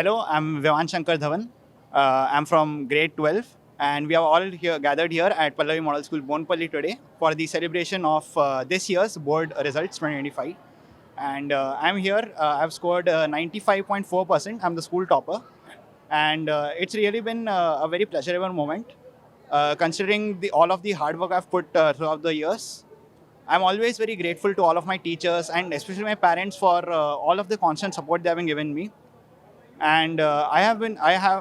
Hello, I'm Vivan Shankar Dhawan. I'm from grade 12, and we are all here gathered here at Pallavi Model School, Bonpalli today for the celebration of this year's board results 2025. And I'm here. I've scored 95.4%. I'm the school topper, and it's really been a very pleasurable moment, considering all of the hard work I've put throughout the years. I'm always very grateful to all of my teachers and especially my parents for all of the constant support they have been giving me. And I have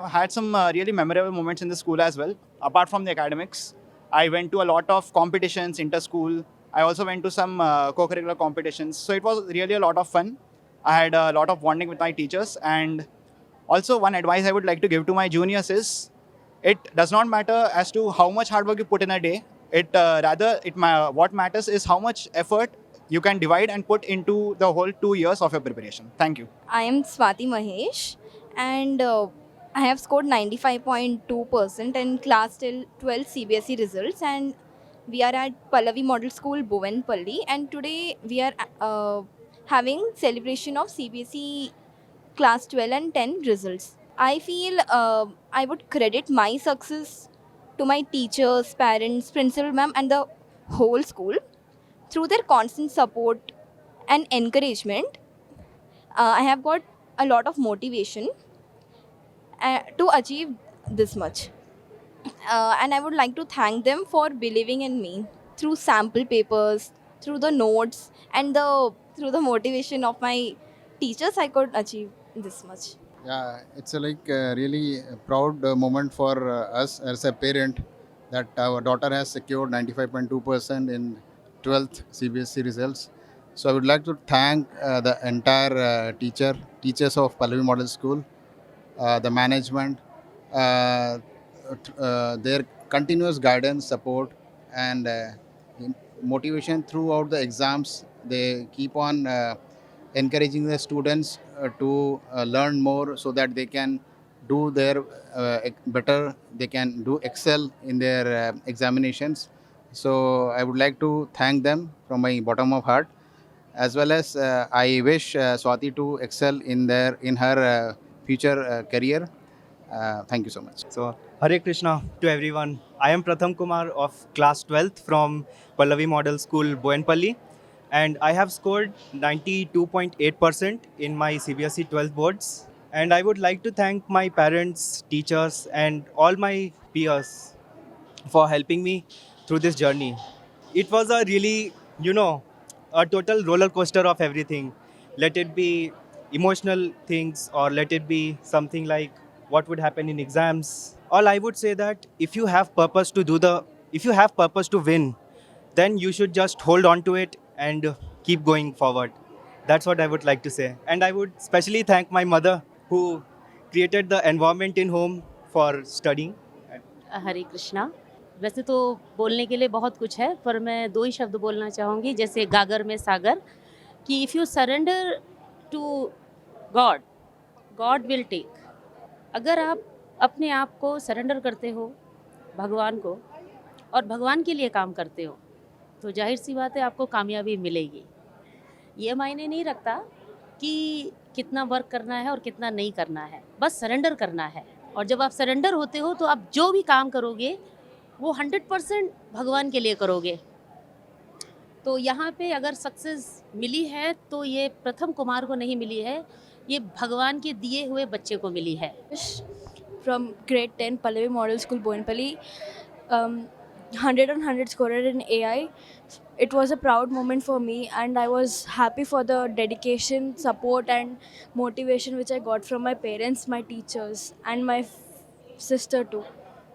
had some really memorable moments in the school as well. Apart from the academics, I went to a lot of competitions inter school. I also went to some co-curricular competitions, so it was really a lot of fun. I had a lot of bonding with my teachers. And also, one advice I would like to give to my juniors is, it does not matter as to how much hard work you put in a day. What matters is how much effort you can divide and put into the whole 2 years of your preparation. Thank you. I am Swati Mahesh, and I have scored 95.2% in class till 12 CBSE results, and we are at Pallavi Model School, Bovenpalli, and today we are having celebration of CBSE class 12 and 10 results. I feel I would credit my success to my teachers, parents, principal ma'am, and the whole school through their constant support and encouragement. I have got a lot of motivation to achieve this much. And I would like to thank them for believing in me through sample papers, through the notes, and through the motivation of my teachers. I could achieve this much. Yeah, it's really a proud moment for us as a parent that our daughter has secured 95.2% in 12th CBSE results. So I would like to thank the entire teachers of Pallavi Model School, the management, their continuous guidance, support, and motivation throughout the exams. They keep on encouraging the students to learn more so that they can do their better, they can do excel in their examinations. So I would like to thank them from my bottom of heart, as well as I wish Swati to excel in her future career. Thank you so much. So, Hare Krishna to everyone. I am Pratham Kumar of class 12th from Pallavi Model School, Boyenpalli, and I have scored 92.8% in my CBSE 12th boards. And I would like to thank my parents, teachers, and all my peers for helping me through this journey. It was a really, a total roller coaster of everything. Let it be emotional things, or let it be something like what would happen in exams. All I would say that if you have purpose to win, then you should just hold on to it and keep going forward. That's what I would like to say. And I would especially thank my mother who created the environment in home for studying. हरे कृष्णा। वैसे तो बोलने के लिए बहुत कुछ है, पर मैं 2 ही शब्द बोलना चाहूँगी, जैसे गागर में सागर, कि if you surrender to God, God will take. अगर आप अपने आप को सरेंडर करते हो भगवान को और भगवान के लिए काम करते हो, तो जाहिर सी बात है आपको कामयाबी मिलेगी। ये मायने नहीं रखता कि कितना वर्क करना है और कितना नहीं करना है, बस सरेंडर करना है। और जब आप सरेंडर होते हो तो आप जो भी काम करोगे वो 100% भगवान के लिए करोगे। तो यहाँ पे अगर सक्सेस मिली है तो ये प्रथम कुमार को नहीं मिली है, ये भगवान के दिए हुए बच्चे को मिली है। From grade 10 Pallavi Model School, Bovenpalli, 100 on 100 scorer in AI. It was a proud moment for me, and I was happy for the dedication, support, and motivation which I got from my parents, my teachers, and my sister too.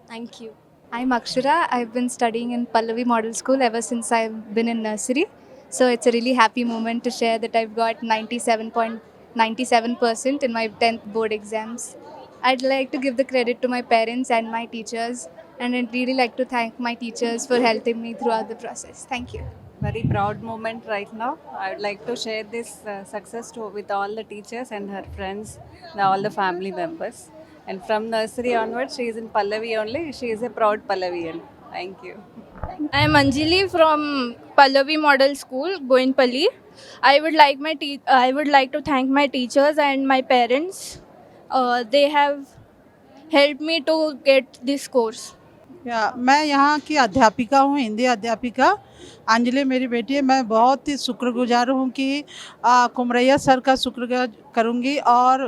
Thank you. I'm Akshara. I've been studying in Pallavi Model School ever since I've been in nursery. So it's a really happy moment to share that I've got 97.97% in my 10th board exams. I'd like to give the credit to my parents and my teachers, and I'd really like to thank my teachers for helping me throughout the process. Thank you. Very proud moment right now. I would like to share this success with all the teachers and her friends, all the family members. And from nursery onwards, she is in Pallavi only. She is a proud Pallavian. Thank you. I am Anjali from Pallavi Model School, Boinpalli. I would like to thank my teachers and my parents They have helped me to get this course. मैं यहाँ की अध्यापिका हूँ, हिंदी अध्यापिका अंजलि मेरी बेटी है। मैं बहुत ही शुक्रगुजार हूँ कि कुमरैया सर का शुक्रगुजार करूँगी और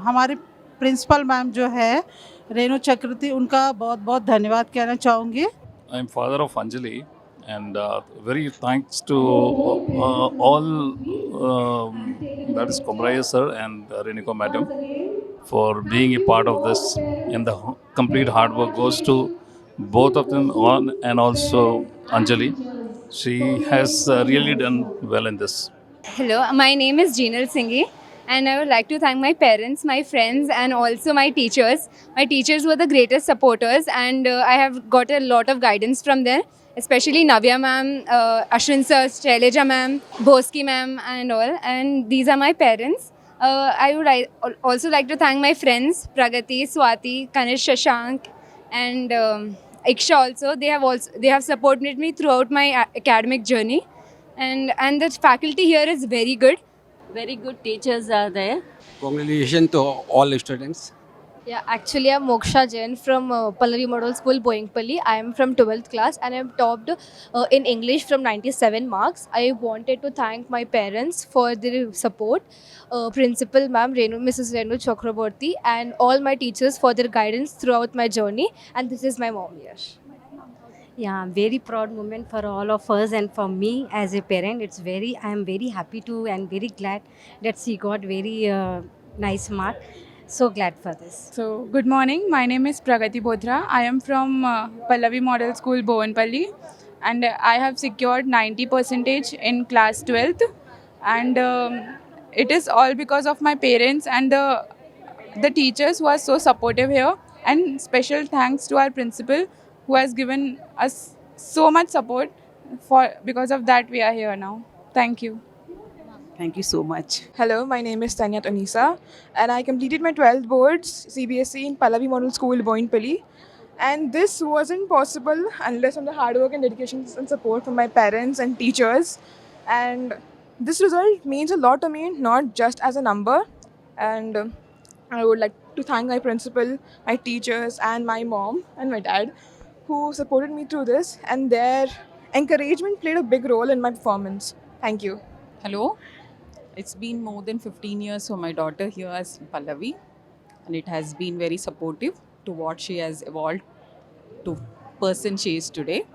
हमारी प्रिंसिपल मैम जो है रेणु चक्रवर्ती, उनका बहुत बहुत धन्यवाद कहना चाहूँगी। I'm father of Anjali, and very thanks to all that is Komraya sir and Reniko madam for being a part of this. And the complete hard work goes to both of them on and also Anjali. She has really done well in this. Hello, my name is Jeenal Singhi, and I would like to thank my parents, my friends, and also my teachers. My teachers were the greatest supporters, and I have got a lot of guidance from them, especially Navya ma'am, Ashwin sir, Shaileja ma'am, Bhoski ma'am, and all. And these are my parents. I would also like to thank my friends Pragati, Swati, Kanish, Shashank, and Iksha also. They have supported me throughout my academic journey, and the faculty here is very good. Very good teachers are there. Congratulations to all students. Yeah, actually, I'm Moksha Jain from Pallavi Model School, Boingpalli. I am from 12th class and I'm topped in English from 97 marks. I wanted to thank my parents for their support, Principal Ma'am Mrs. Renu Chakraborty, and all my teachers for their guidance throughout my journey. And this is my mom here. Yeah, very proud moment for all of us and for me as a parent. I am very happy to and very glad that she got very nice mark. So glad for this. So, good morning. My name is Pragati Bodhra. I am from Pallavi Model School, Bovenpalli, and I have secured 90% in class 12th. And it is all because of my parents and the teachers who are so supportive here. And special thanks to our principal who has given us so much support. Because of that, we are here now. Thank you. Thank you so much. Hello, my name is Tanya Tanisa, and I completed my 12th boards CBSE in Pallavi Model School, Boinpalli. And this wasn't possible unless from the hard work and dedication and support from my parents and teachers. And this result means a lot to me, not just as a number. And I would like to thank my principal, my teachers, and my mom and my dad who supported me through this. And their encouragement played a big role in my performance. Thank you. Hello. It's been more than 15 years for my daughter here as Pallavi, and it has been very supportive to what she has evolved to person she is today.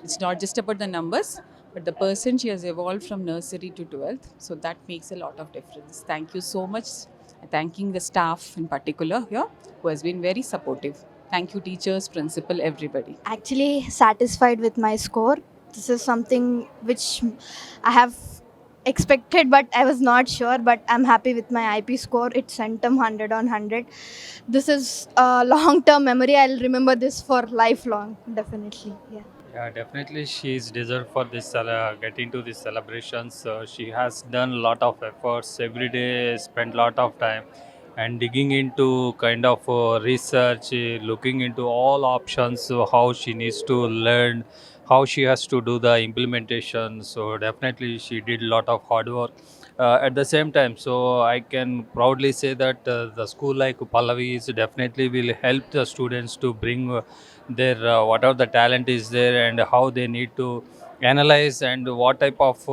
It's not just about the numbers, but the person she has evolved from nursery to 12th. So that makes a lot of difference. Thank you so much. Thanking the staff in particular here who has been very supportive. Thank you, teachers, principal, everybody. Actually, satisfied with my score. This is something which I have expected, but I was not sure. But I'm happy with my IP score. It's Centum 100 on 100. This is a long-term memory. I'll remember this for lifelong, definitely. Yeah. Yeah, definitely she is deserved for this getting to these celebrations. She has done a lot of efforts every day, spent a lot of time and digging into kind of research, looking into all options, how she needs to learn, how she has to do the implementation. So definitely she did a lot of hard work. At the same time, so I can proudly say that the school like Pallavi is definitely will help the students to bring their whatever the talent is there and how they need to analyze and what type of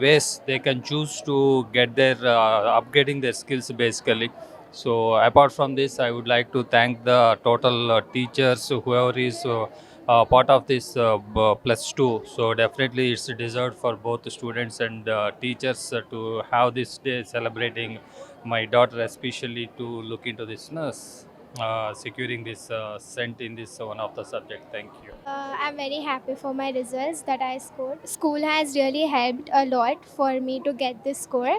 ways they can choose to get their upgrading their skills basically. So apart from this, I would like to thank the total teachers, whoever is part of this plus two. So definitely it's deserved for both the students and teachers to have this day celebrating my daughter, especially to look into this nurse securing this cent in this one of the subject. Thank you. I'm very happy for my results that I scored. School has really helped a lot for me to get this score,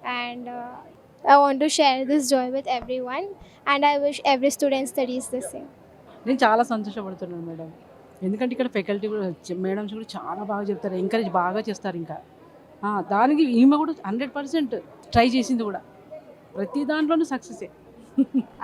and I want to share this joy with everyone, and I wish every student studies the same. నేను చాలా సంతోషపడుతున్నాను madam, ఎందుకంటే ఇక్కడ faculty కూడా madams కూడా చాలా బాగా చెప్తారు, encourage బాగా చేస్తారు. ఇంకా దానికి ఈమె కూడా 100% ట్రై చేసింది కూడా, ప్రతి దాంట్లోనూ సక్సెసే.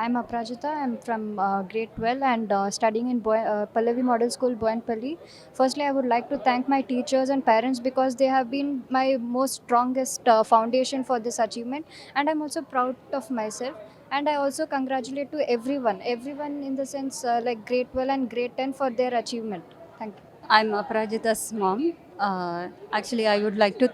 I'm Aprajita. I'm from grade 12 and studying in Pallavi Model School, Boinpalli. Firstly, I would like to thank my teachers and parents because they have been my most strongest foundation for this achievement. And I'm also proud of myself. And I also congratulate to everyone in the sense like grade 12 and grade 10 for their achievement. Thank you. I'm Aparajita's mom. Actually, I would like to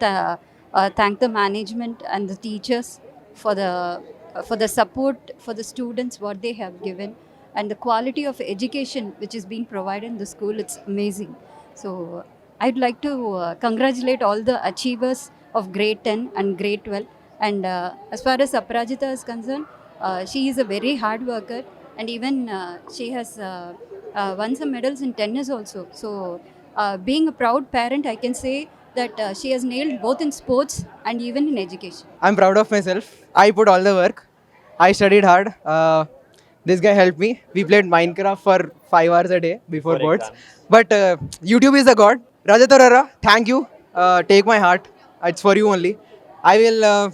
thank the management and the teachers for the support for the students what they have given, and the quality of education which is being provided in the school. It's amazing. So I'd like to congratulate all the achievers of grade 10 and grade 12. And as far as Aparajita is concerned, she is a very hard worker, and even she has won some medals in tennis also. So, being a proud parent, I can say that she has nailed both in sports and even in education. I'm proud of myself. I put all the work. I studied hard. This guy helped me. We played Minecraft for 5 hours a day before boards. But YouTube is the god. Rajatarara, thank you. Take my heart. It's for you only. I will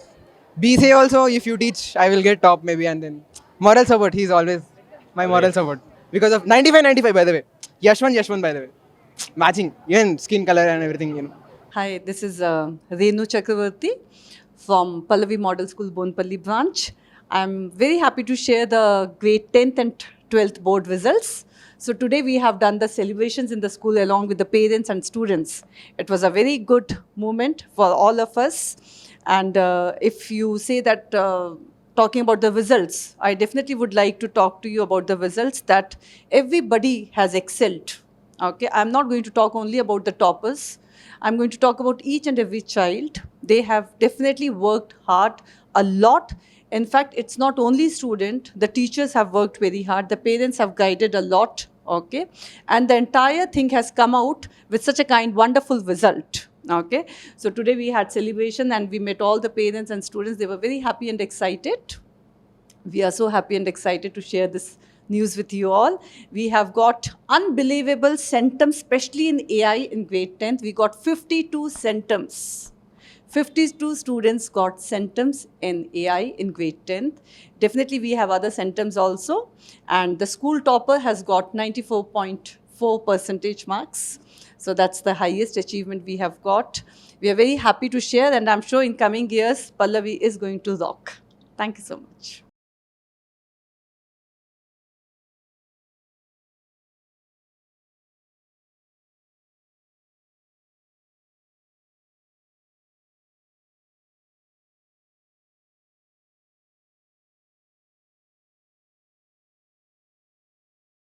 be say also, if you teach, I will get top maybe. And then moral support. He's always my moral support. Because of 95 by the way. Yashwan by the way. Matching. Even skin color and everything, you know. Hi, this is Renu Chakravarti from Pallavi Model School, Bonpalli branch. I'm very happy to share the grade 10th and 12th board results. So today we have done the celebrations in the school along with the parents and students. It was a very good moment for all of us. And if you say that talking about the results, I definitely would like to talk to you about the results that everybody has excelled. Okay, I'm not going to talk only about the toppers. I'm going to talk about each and every child. They have definitely worked hard a lot. In fact, it's not only student, the teachers have worked very hard, the parents have guided a lot, okay? And the entire thing has come out with such a wonderful result, okay? So today we had celebration and we met all the parents and students. They were very happy and excited. We are so happy and excited to share this news with you all. We have got unbelievable centums, especially in AI in grade 10th. We got 52 centums. 52 students got centums in AI in grade 10th. Definitely we have other centums also. And the school topper has got 94.4 percentage marks. So that's the highest achievement we have got. We are very happy to share, and I'm sure in coming years, Pallavi is going to rock. Thank you so much.